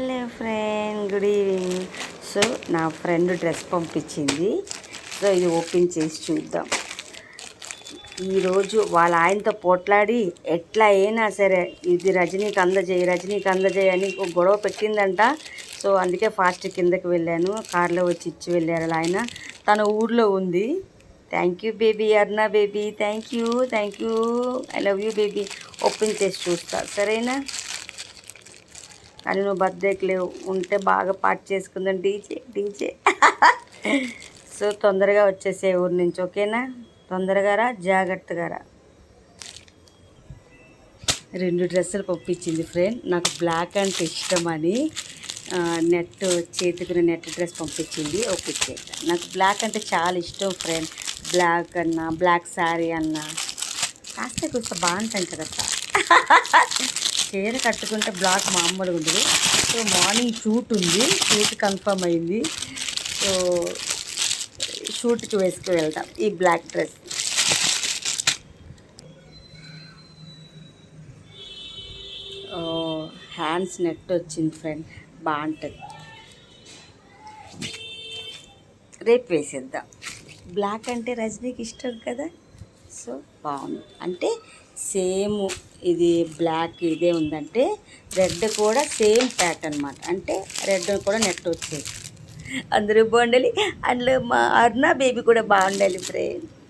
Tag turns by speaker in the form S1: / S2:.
S1: Hello friend, good evening. So నా friend dress పంపించింది. So ఇది ఓపెన్ చేసి చూద్దాం. ఈరోజు వాళ్ళ ఆయనతో పోట్లాడి ఎట్లా అయినా సరే ఇది రజనీకి అందజేయి అని గొడవ పెట్టిందంట. సో అందుకే ఫాస్ట్ కిందకి వెళ్ళాను. కార్లో వచ్చి ఇచ్చి వెళ్ళారు ఆయన. తన ఊర్లో ఉంది. Thank you baby, అర్నా baby, thank you. I love you baby. Open చేసి చూస్తా, సరేనా? కానీ నువ్వు బర్త్డేకి లేవు, ఉంటే బాగా పార్టీ చేసుకుందాం. డీజే సో తొందరగా వచ్చేసే ఊరి నుంచి, ఓకేనా? తొందరగా రా, జాగ్రత్తగా రా. 2 డ్రెస్సులు పంపించింది ఫ్రెండ్. నాకు బ్లాక్ అంటే ఇష్టమని నెట్ చేతికున్న నెట్ డ్రెస్ పంపించింది. ఓకే, నాకు బ్లాక్ అంటే చాలా ఇష్టం ఫ్రెండ్. బ్లాక్ అన్నా, బ్లాక్ శారీ అన్నా కాస్త కొంచెం బాగుంటాం కదా. చీర కట్టుకుంటే బ్లాక్ మామూలుగా ఉండదు. సో మార్నింగ్ షూట్ ఉంది, షూట్ కన్ఫర్మ్ అయింది. సో షూట్కి వేసుకు వెళ్దాం ఈ బ్లాక్ డ్రెస్. హ్యాండ్స్ నెట్ వచ్చింది ఫ్రెండ్, బాగుంటుంది. రేపు వేసేద్దాం. బ్లాక్ అంటే రజనీకి ఇష్టం కదా. సో బాగుంది. అంటే సేమ్ ఇది బ్లాక్ ఇదే ఉందంటే రెడ్ కూడా సేమ్ ప్యాటర్న్ అనమాట. అంటే రెడ్ కూడా నెట్ వచ్చేది. అందరూ బాగుండాలి. అందులో మా అర్నా బేబీ కూడా బాగుండాలి ఫ్రెండ్.